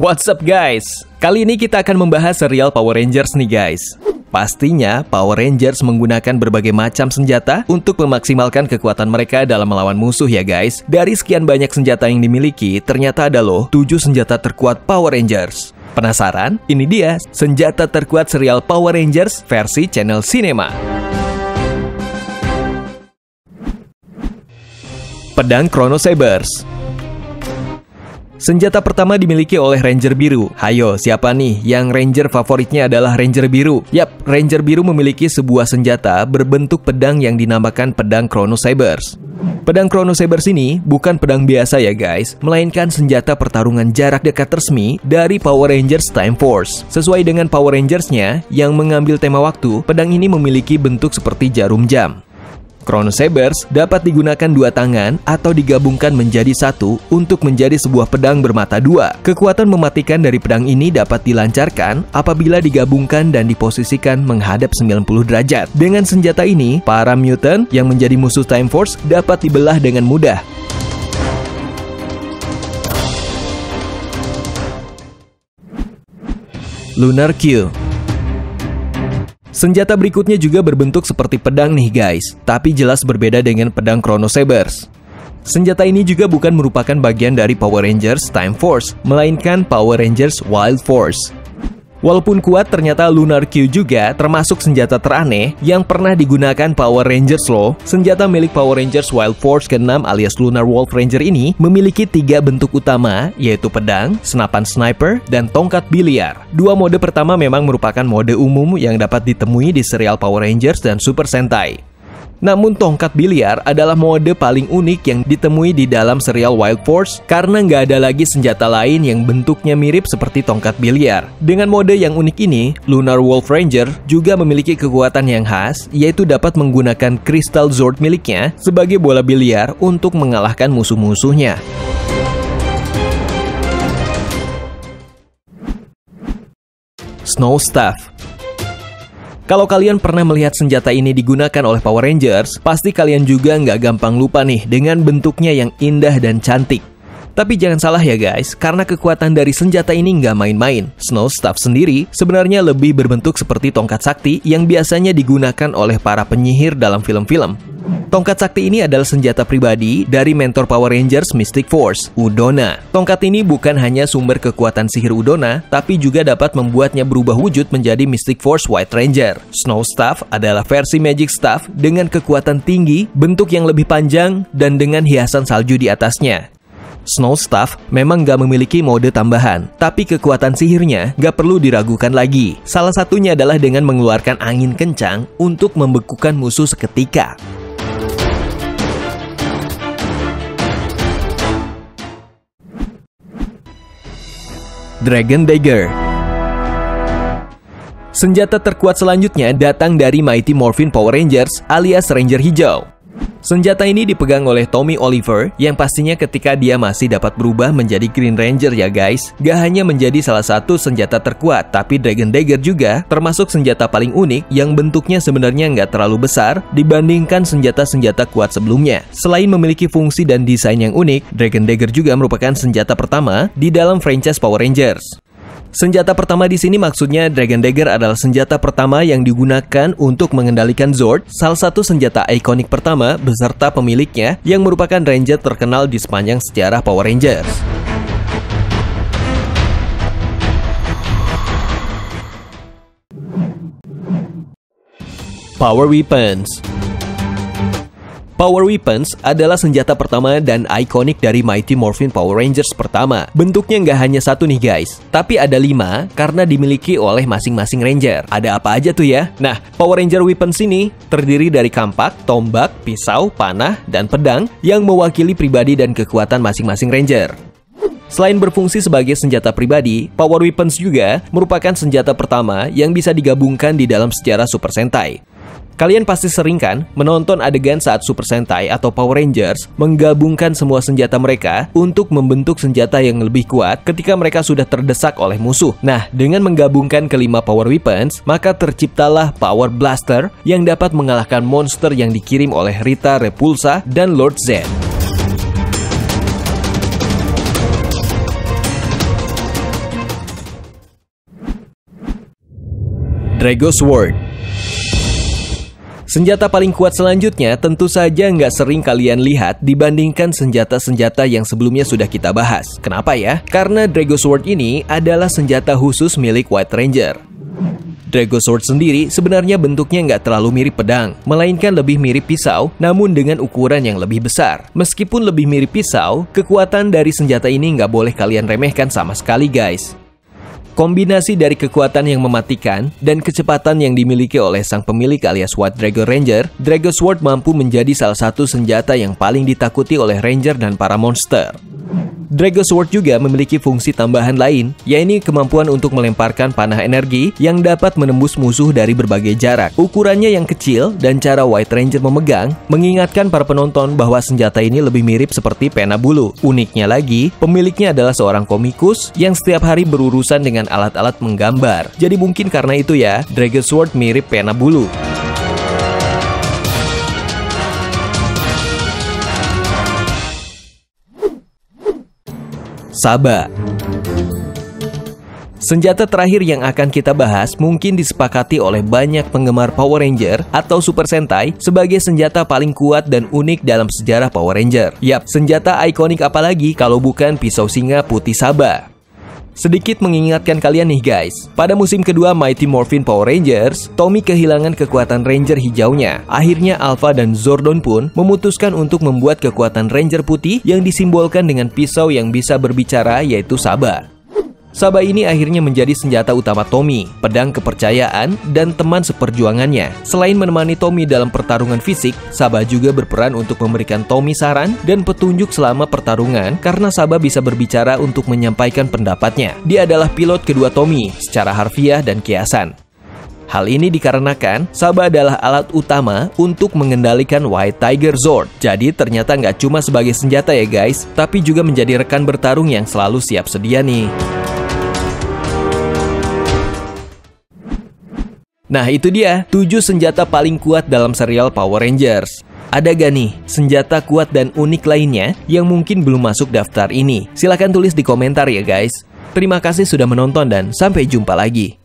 What's up guys? Kali ini kita akan membahas serial Power Rangers nih guys. Pastinya Power Rangers menggunakan berbagai macam senjata untuk memaksimalkan kekuatan mereka dalam melawan musuh ya guys. Dari sekian banyak senjata yang dimiliki, ternyata ada loh 7 senjata terkuat Power Rangers. Penasaran? Ini dia senjata terkuat serial Power Rangers versi channel Cinema. Pedang Chrono Sabers. Senjata pertama dimiliki oleh Ranger Biru. Hayo, siapa nih yang Ranger favoritnya adalah Ranger Biru? Yap, Ranger Biru memiliki sebuah senjata berbentuk pedang yang dinamakan pedang Chrono Sabers. Pedang Chrono Sabers ini bukan pedang biasa ya guys, melainkan senjata pertarungan jarak dekat resmi dari Power Rangers Time Force. Sesuai dengan Power Rangers-nya yang mengambil tema waktu, pedang ini memiliki bentuk seperti jarum jam. Chrono Sabers dapat digunakan dua tangan atau digabungkan menjadi satu untuk menjadi sebuah pedang bermata dua. Kekuatan mematikan dari pedang ini dapat dilancarkan apabila digabungkan dan diposisikan menghadap 90 derajat. Dengan senjata ini, para mutant yang menjadi musuh Time Force dapat dibelah dengan mudah. Lunar Q. Senjata berikutnya juga berbentuk seperti pedang nih guys, tapi jelas berbeda dengan pedang Chrono Sabers. Senjata ini juga bukan merupakan bagian dari Power Rangers Time Force, melainkan Power Rangers Wild Force. Walaupun kuat, ternyata Lunar Q juga termasuk senjata teraneh yang pernah digunakan Power Rangers loh. Senjata milik Power Rangers Wild Force ke-6 alias Lunar Wolf Ranger ini memiliki 3 bentuk utama, yaitu pedang, senapan sniper, dan tongkat biliar. Dua mode pertama memang merupakan mode umum yang dapat ditemui di serial Power Rangers dan Super Sentai. Namun tongkat biliar adalah mode paling unik yang ditemui di dalam serial Wild Force karena nggak ada lagi senjata lain yang bentuknya mirip seperti tongkat biliar. Dengan mode yang unik ini, Lunar Wolf Ranger juga memiliki kekuatan yang khas, yaitu dapat menggunakan Crystal Zord miliknya sebagai bola biliar untuk mengalahkan musuh-musuhnya. Snow Staff. Kalau kalian pernah melihat senjata ini digunakan oleh Power Rangers, pasti kalian juga nggak gampang lupa nih dengan bentuknya yang indah dan cantik. Tapi jangan salah ya guys, karena kekuatan dari senjata ini nggak main-main. Snow Staff sendiri sebenarnya lebih berbentuk seperti tongkat sakti yang biasanya digunakan oleh para penyihir dalam film-film. Tongkat sakti ini adalah senjata pribadi dari mentor Power Rangers Mystic Force, Udona. Tongkat ini bukan hanya sumber kekuatan sihir Udona, tapi juga dapat membuatnya berubah wujud menjadi Mystic Force White Ranger. Snow Staff adalah versi Magic Staff dengan kekuatan tinggi, bentuk yang lebih panjang, dan dengan hiasan salju di atasnya. Snow Staff memang nggak memiliki mode tambahan, tapi kekuatan sihirnya nggak perlu diragukan lagi. Salah satunya adalah dengan mengeluarkan angin kencang untuk membekukan musuh seketika. Dragon Dagger. Senjata terkuat selanjutnya datang dari Mighty Morphin Power Rangers alias Ranger Hijau. Senjata ini dipegang oleh Tommy Oliver yang pastinya ketika dia masih dapat berubah menjadi Green Ranger ya guys. Gak hanya menjadi salah satu senjata terkuat, tapi Dragon Dagger juga termasuk senjata paling unik yang bentuknya sebenarnya nggak terlalu besar dibandingkan senjata-senjata kuat sebelumnya. Selain memiliki fungsi dan desain yang unik, Dragon Dagger juga merupakan senjata pertama di dalam franchise Power Rangers. Senjata pertama di sini maksudnya Dragon Dagger adalah senjata pertama yang digunakan untuk mengendalikan Zord, salah satu senjata ikonik pertama beserta pemiliknya yang merupakan Ranger terkenal di sepanjang sejarah Power Rangers. Power Weapons. Power Weapons adalah senjata pertama dan ikonik dari Mighty Morphin Power Rangers pertama. Bentuknya nggak hanya satu nih guys, tapi ada 5 karena dimiliki oleh masing-masing Ranger. Ada apa aja tuh ya? Nah, Power Ranger Weapons ini terdiri dari kampak, tombak, pisau, panah, dan pedang yang mewakili pribadi dan kekuatan masing-masing Ranger. Selain berfungsi sebagai senjata pribadi, Power Weapons juga merupakan senjata pertama yang bisa digabungkan di dalam sejarah Super Sentai. Kalian pasti sering kan menonton adegan saat Super Sentai atau Power Rangers menggabungkan semua senjata mereka untuk membentuk senjata yang lebih kuat ketika mereka sudah terdesak oleh musuh. Nah, dengan menggabungkan kelima Power Weapons, maka terciptalah Power Blaster yang dapat mengalahkan monster yang dikirim oleh Rita Repulsa dan Lord Zed. Drago Sword. Senjata paling kuat selanjutnya tentu saja nggak sering kalian lihat dibandingkan senjata-senjata yang sebelumnya sudah kita bahas. Kenapa ya? Karena Drago Sword ini adalah senjata khusus milik White Ranger. Drago Sword sendiri sebenarnya bentuknya nggak terlalu mirip pedang, melainkan lebih mirip pisau, namun dengan ukuran yang lebih besar. Meskipun lebih mirip pisau, kekuatan dari senjata ini nggak boleh kalian remehkan sama sekali guys. Kombinasi dari kekuatan yang mematikan dan kecepatan yang dimiliki oleh sang pemilik alias White Drago Ranger, Drago Sword mampu menjadi salah satu senjata yang paling ditakuti oleh Ranger dan para monster. Drago Sword juga memiliki fungsi tambahan lain, yaitu kemampuan untuk melemparkan panah energi yang dapat menembus musuh dari berbagai jarak. Ukurannya yang kecil dan cara White Ranger memegang mengingatkan para penonton bahwa senjata ini lebih mirip seperti pena bulu. Uniknya lagi, pemiliknya adalah seorang komikus yang setiap hari berurusan dengan alat-alat menggambar. Jadi mungkin karena itu ya, Drago Sword mirip pena bulu. Saba. Senjata terakhir yang akan kita bahas mungkin disepakati oleh banyak penggemar Power Ranger atau Super Sentai sebagai senjata paling kuat dan unik dalam sejarah Power Ranger. Yap, senjata ikonik apalagi kalau bukan pisau singa putih Saba. Sedikit mengingatkan kalian nih guys, pada musim kedua Mighty Morphin Power Rangers, Tommy kehilangan kekuatan Ranger hijaunya. Akhirnya Alpha dan Zordon pun memutuskan untuk membuat kekuatan Ranger putih yang disimbolkan dengan pisau yang bisa berbicara, yaitu Saba. Saba ini akhirnya menjadi senjata utama Tommy, pedang kepercayaan, dan teman seperjuangannya. Selain menemani Tommy dalam pertarungan fisik, Saba juga berperan untuk memberikan Tommy saran dan petunjuk selama pertarungan karena Saba bisa berbicara untuk menyampaikan pendapatnya. Dia adalah pilot kedua Tommy secara harfiah dan kiasan. Hal ini dikarenakan Saba adalah alat utama untuk mengendalikan White Tiger Zord. Jadi ternyata nggak cuma sebagai senjata ya guys, tapi juga menjadi rekan bertarung yang selalu siap sedia nih. Nah itu dia 7 senjata paling kuat dalam serial Power Rangers. Ada gak nih senjata kuat dan unik lainnya yang mungkin belum masuk daftar ini? Silahkan tulis di komentar ya guys. Terima kasih sudah menonton dan sampai jumpa lagi.